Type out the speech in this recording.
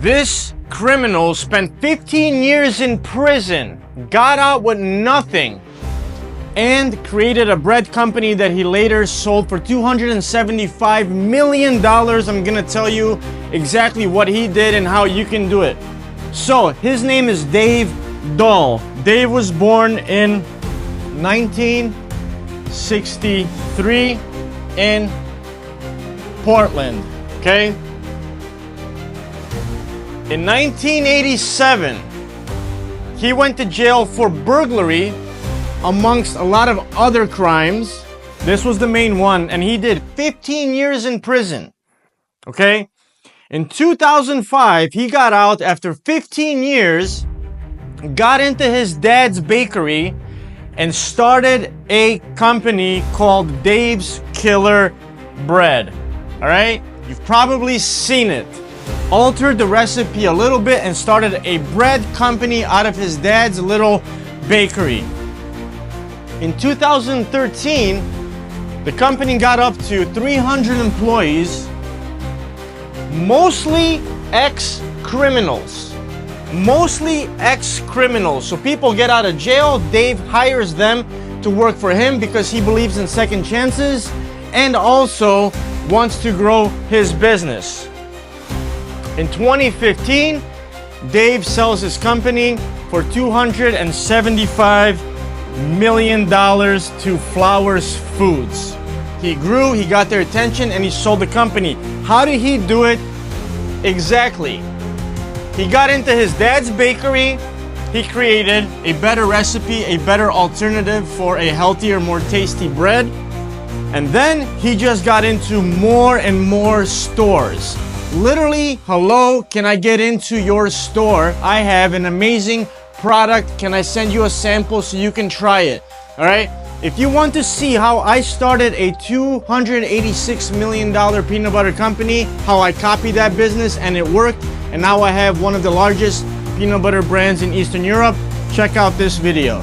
This criminal spent 15 years in prison, got out with nothing, and created a bread company that he later sold for $275 million. I'm gonna tell you exactly what he did and how you can do it. So, his name is Dave Dahl. Dave was born in 1963 in Portland, okay? In 1987, he went to jail for burglary amongst a lot of other crimes. This was the main one, and he did 15 years in prison, okay? In 2005, he got out after 15 years, got into his dad's bakery, and started a company called Dave's Killer Bread, all right? You've probably seen it. Altered the recipe a little bit and started a bread company out of his dad's little bakery. In 2013, the company got up to 300 employees, mostly ex-criminals. Mostly ex-criminals. So people get out of jail, Dave hires them to work for him because he believes in second chances and also wants to grow his business. In 2015, Dave sells his company for $275 million to Flowers Foods. He grew, he got their attention, and he sold the company. How did he do it exactly? He got into his dad's bakery. He created a better recipe, a better alternative for a healthier, more tasty bread. And then he just got into more and more stores. Literally, hello, can I get into your store? I have an amazing product. Can I send you a sample so you can try it? All right. If you want to see how I started a $286 million peanut butter company, how I copied that business and it worked, and now I have one of the largest peanut butter brands in Eastern Europe, check out this video.